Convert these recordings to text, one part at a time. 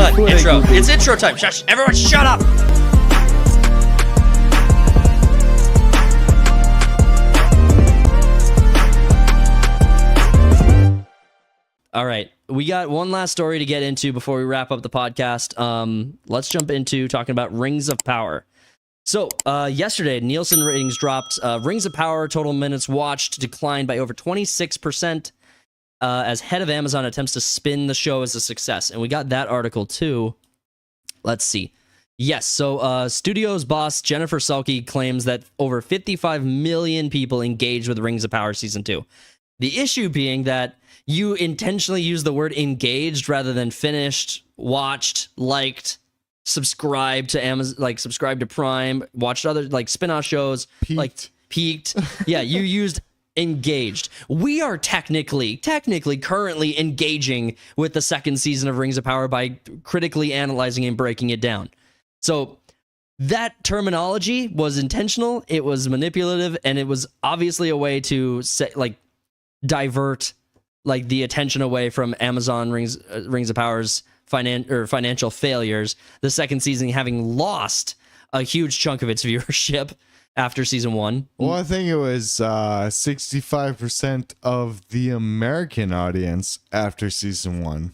done. Intro. It's intro time. Shush. Everyone shut up. All right. We got one last story to get into before we wrap up the podcast. Let's jump into talking about Rings of Power. So, yesterday, Nielsen ratings dropped. Rings of Power total minutes watched declined by over 26%. As head of Amazon attempts to spin the show as a success. And we got that article too. Let's see. Yes, so studio's boss Jennifer Salke claims that over 55 million people engaged with Rings of Power Season 2. The issue being that you intentionally use the word engaged rather than finished, watched, liked, subscribed to Amazon, like subscribed to Prime, watched other like spin-off shows, peaked. Yeah, you used engaged. We are technically currently engaging with the second season of Rings of Power by critically analyzing and breaking it down. So that terminology was intentional, it was manipulative, and it was obviously a way to divert like the attention away from Amazon Rings of Power's financial failures. The second season having lost a huge chunk of its viewership after season 1. Well, I think it was 65% of the American audience after season 1.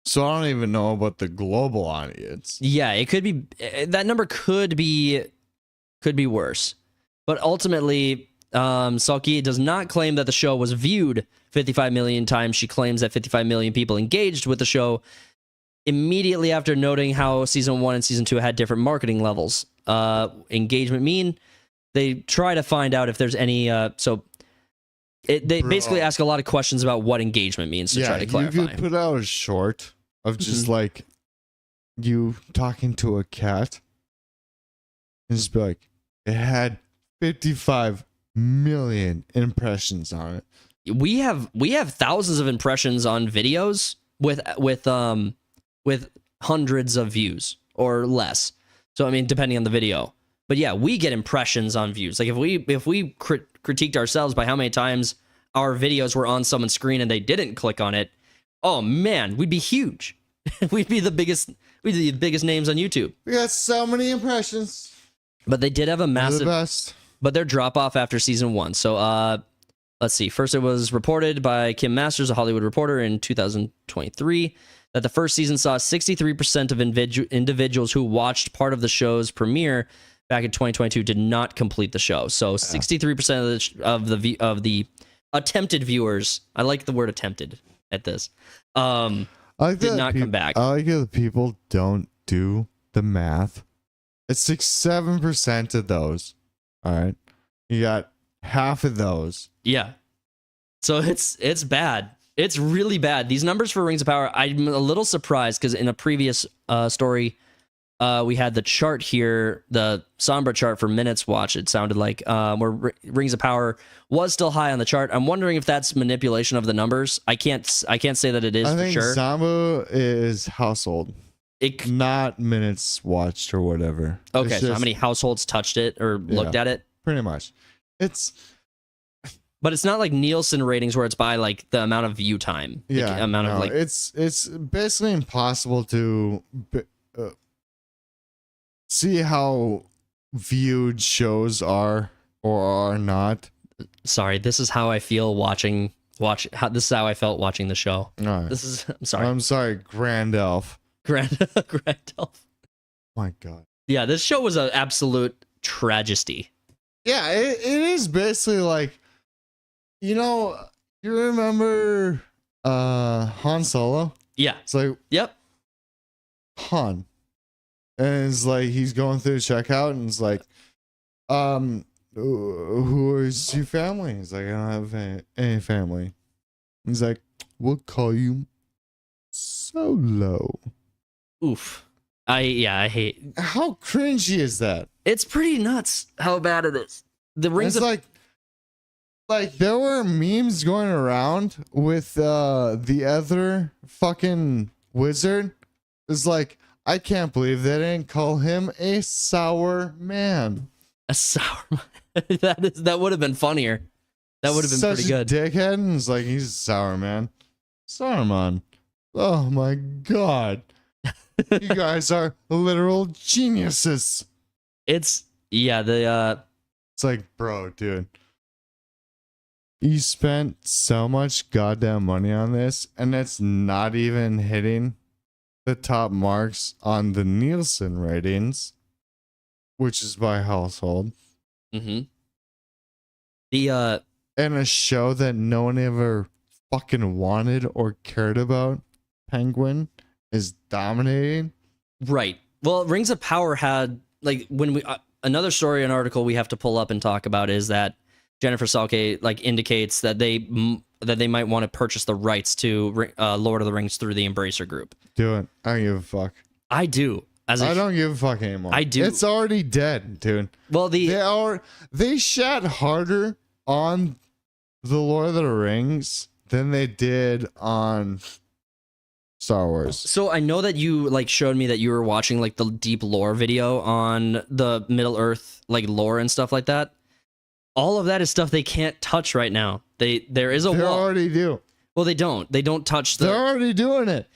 So I don't even know about the global audience. Yeah, it could be that number could be worse. But ultimately, Salke does not claim that the show was viewed 55 million times. She claims that 55 million people engaged with the show immediately after noting how season 1 and season 2 had different marketing levels. Engagement mean they try to find out if there's any they basically ask a lot of questions about what engagement means to try to clarify. You could put out a short of just like you talking to a cat and just be like, it had 55 million impressions on it. We have thousands of impressions on videos with hundreds of views or less. So I mean, depending on the video. But yeah, we get impressions on views. Like if we critiqued ourselves by how many times our videos were on someone's screen and they didn't click on it, oh man, we'd be huge. We'd be the biggest names on YouTube. We got so many impressions. But they did have a massive, the best. But their drop off after season 1. So let's see. First, it was reported by Kim Masters, a Hollywood Reporter, in 2023 that the first season saw 63% of individuals who watched part of the show's premiere back in 2022 did not complete the show. So 63% of the attempted viewers, I like the word attempted at this, did not come back. I like how the people don't do the math. It's 7% of those. All right. You got half of those. Yeah. So it's bad. It's really bad. These numbers for Rings of Power, I'm a little surprised because in a previous story, we had the chart here, the Sombra chart for minutes watch. It sounded like where Rings of Power was still high on the chart. I'm wondering if that's manipulation of the numbers. I can't say that it is for sure. Sombra is household, not minutes watched or whatever. Okay, so how many households touched it or looked at it? Pretty much. But it's not like Nielsen ratings where it's by like the amount of view time. It's basically impossible to see how viewed shows are or are not. Sorry, this is how I feel this is how I felt watching the show. Right. I'm sorry, Grand Elf. Grand Elf. My God. Yeah, this show was an absolute tragedy. Yeah, it is basically like, you remember Han Solo? Yeah. It's like, yep. Han. And it's like he's going through the checkout and it's like, who is your family? He's like, I don't have any family. He's like, we'll call you Solo. Oof. I hate. How cringy is that? It's pretty nuts how bad it is. The Rings of like there were memes going around with the other fucking wizard. It's like, I can't believe they didn't call him a sour man. A sour man. That would have been funnier. That would have been pretty good. Dickhead, and it's like, he's a sour man. Sour man. Oh my God. You guys are literal geniuses. It's It's like, bro, dude. You spent so much goddamn money on this, and it's not even hitting the top marks on the Nielsen ratings, which is by household. mm-hmm. The And a show that no one ever fucking wanted or cared about, Penguin, is dominating. right. Well, Rings of Power had like when we another story, an article we have to pull up and talk about is that Jennifer Salke like indicates that they might want to purchase the rights to Lord of the Rings through the Embracer Group. Do it. I don't give a fuck. I do. I don't give a fuck anymore. I do. It's already dead, dude. Well, They shat harder on the Lord of the Rings than they did on Star Wars. So I know that you like showed me that you were watching like the deep lore video on the Middle Earth like lore and stuff like that. All of that is stuff they can't touch right now. There is a They wall. already do. Well, they don't. They don't touch They're the. already doing it.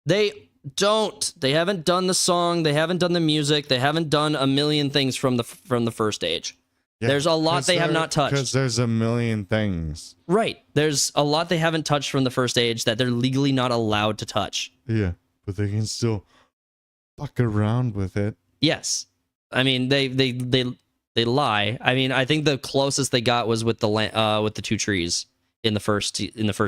They don't. They haven't done the song. They haven't done the music. They haven't done a million things from the first age. Yeah, There's a lot they have not touched. Because there's a million things. Right. There's a lot they haven't touched from the first age that they're legally not allowed to touch. Yeah, but they can still fuck around with it. Yes. I mean, they lie. I mean, I think the closest they got was with the two trees in the first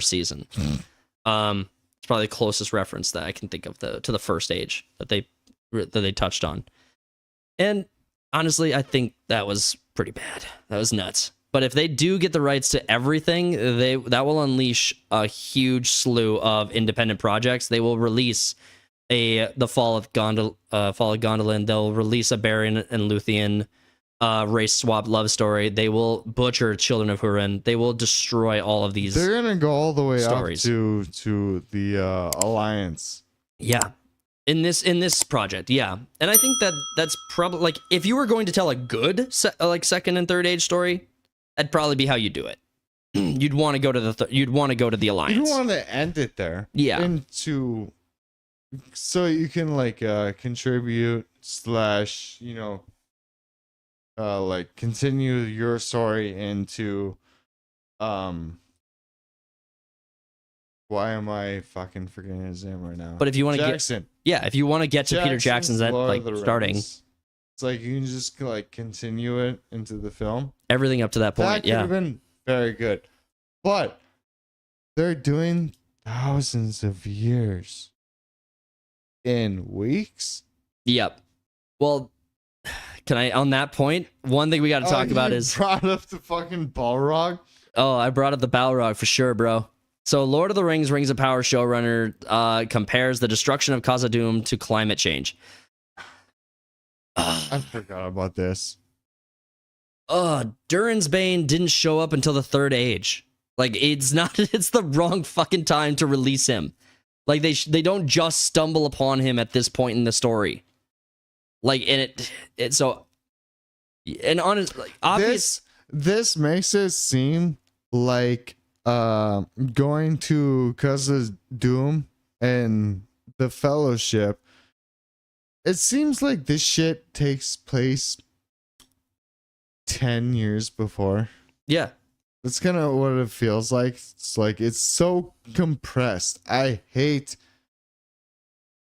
season. It's probably the closest reference that I can think of to the first age that they touched on. And honestly, I think that was pretty bad. That was nuts. But if they do get the rights to everything, that will unleash a huge slew of independent projects. They will release the Fall of Gondolin. They'll release a Beren and Luthien race swap love story. They will butcher Children of Hurin. They will destroy all of these. They're gonna go all the way stories. up to the Alliance. Yeah. In this project, yeah. And I think that's probably like if you were going to tell a good like second and third age story, that'd probably be how you do it. You'd want to go to the Alliance. You want to end it there. Yeah. So you can like contribute / like continue your story into why am I fucking forgetting his name right now? But if you want to Jackson. if you want to get to Peter Jackson's that Lord like of the starting Rings. It's like you can just like continue it into the film. everything up to that point, That could have been very good. But they're doing thousands of years in weeks. Yep. Well, can I on that point? One thing we got to talk about you is brought up the fucking Balrog. I brought up the Balrog for sure, bro. So, Lord of the Rings, Rings of Power showrunner compares the destruction of Khazad-dûm to climate change. I forgot about this. Durin's Bane didn't show up until the third age. Like, it's the wrong fucking time to release him. Like, they don't just stumble upon him at this point in the story. Like, and honestly, like, obvious. This makes it seem like going to Khazad-dûm and the Fellowship. It seems like this shit takes place 10 years before. Yeah. That's kind of what it feels like. It's like it's so compressed. I hate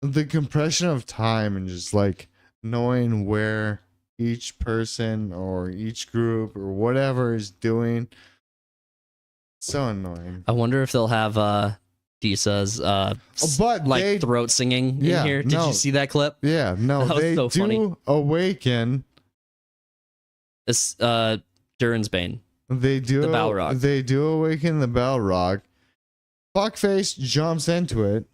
the compression of time and just like knowing where each person or each group or whatever is doing. So annoying. I wonder if they'll have Disa's But like they, throat singing Yeah, in here. Did no. you see that clip? yeah, no, That was they so do funny. awaken. This Durin's Bane. They do The Balrog. They do awaken the Balrog. Fuckface jumps into it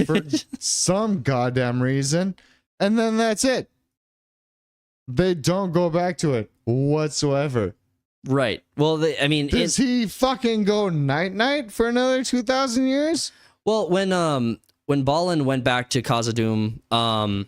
for some goddamn reason, and then that's it. They don't go back to it whatsoever. Right. Well, Does he fucking go night for another 2,000 years? well, when Balin went back to Khazad-dûm,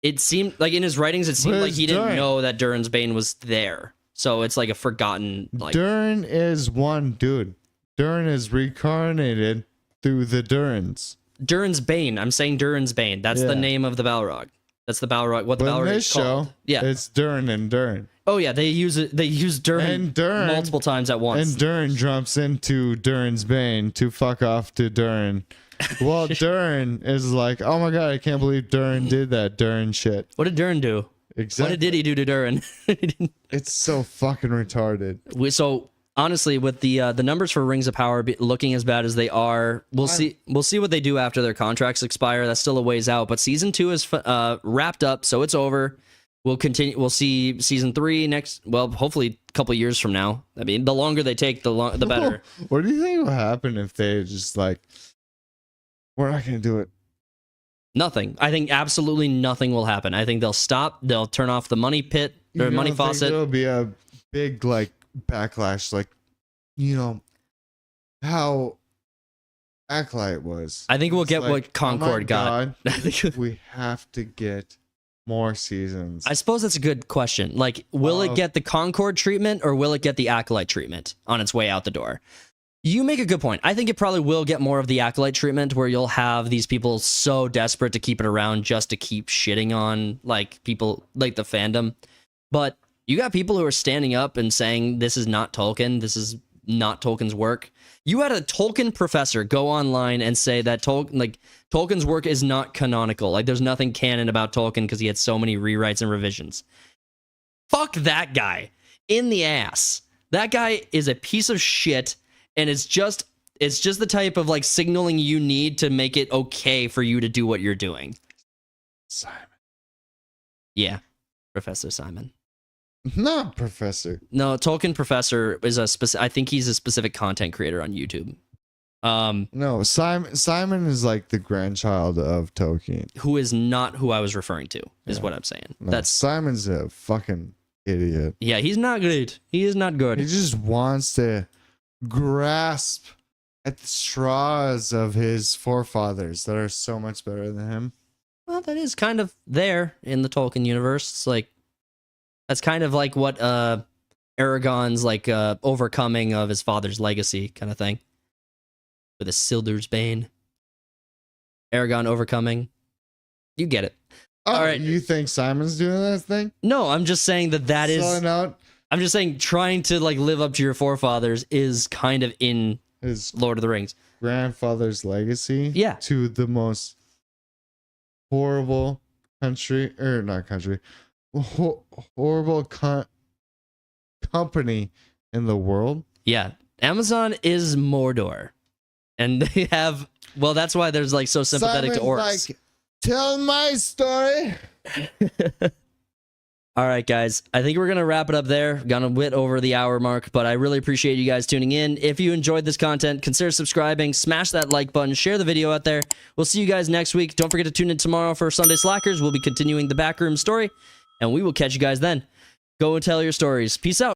it seemed like in his writings, it seemed Where's like he didn't Durin? know that Durin's Bane was there. So it's like a forgotten, like, Durin is one dude. Durin is reincarnated through the Durins. Durin's Bane. I'm saying Durin's Bane. That's the Yeah. name of the Balrog. That's the Balrog. What the But in Balrog this is called. show, Yeah. it's Durin and Durin. Oh yeah, they use it. They use Durin And Durin multiple times at once. And Durin jumps into Durin's Bane to fuck off to Durin. Well, Durin is like, oh my god, I can't believe Durin did that Durin shit. What did Durin do? Exactly. What did he do to Durin? It's so fucking retarded. So honestly, with the numbers for Rings of Power looking as bad as they are, we'll see what they do after their contracts expire. That's still a ways out. But season 2 is wrapped up, so it's over. We'll continue. We'll see season 3 next. Well, hopefully a couple years from now. I mean, the longer they take, the better. What do you think will happen if they just like, we're not gonna do it? Nothing. I think absolutely nothing will happen. I think they'll stop. They'll turn off the money pit You or money don't think faucet. There'll be a big like backlash, like, you know, how Acolyte was. I think we'll It's get like, what Concord got. God, I think. we have to get more seasons. I suppose that's a good question. Like, will it get the Concord treatment or will it get the Acolyte treatment on its way out the door? You make a good point. I think it probably will get more of the Acolyte treatment where you'll have these people so desperate to keep it around just to keep shitting on like people like the fandom. But you got people who are standing up and saying this is not Tolkien. This is not Tolkien's work. You had a Tolkien professor go online and say that Tolkien's work is not canonical. Like there's nothing canon about Tolkien because he had so many rewrites and revisions. Fuck that guy in the ass. That guy is a piece of shit, and it's just the type of like signaling you need to make it okay for you to do what you're doing. Simon. Yeah, Professor Simon. Not Professor. No, Tolkien Professor is I think he's a specific content creator on YouTube. No, Simon is like the grandchild of Tolkien. Who is not who I was referring to, is Yeah. what I'm saying. No, That's Simon's a fucking idiot. yeah, he's not good. He is not good. He just wants to grasp at the straws of his forefathers that are so much better than him. Well, that is kind of there in the Tolkien universe. It's like that's kind of like what Aragorn's like overcoming of his father's legacy kind of thing. With a Isildur's Bane. Aragorn overcoming. You get it. Oh, All right. You think Simon's doing that thing? No, I'm just saying that is Selling out I'm just saying trying to like live up to your forefathers is kind of in his Lord of the Rings. grandfather's legacy Yeah. to the most horrible country, or not country, horrible company in the world. Yeah. Amazon is Mordor. And they have well, that's why there's like so sympathetic to orcs. Simon's like, tell my story. All right, guys. I think we're going to wrap it up there. Gonna wit over the hour mark, but I really appreciate you guys tuning in. If you enjoyed this content, consider subscribing, smash that like button, share the video out there. We'll see you guys next week. Don't forget to tune in tomorrow for Sunday Slackers. We'll be continuing the backroom story, and we will catch you guys then. Go and tell your stories. Peace out.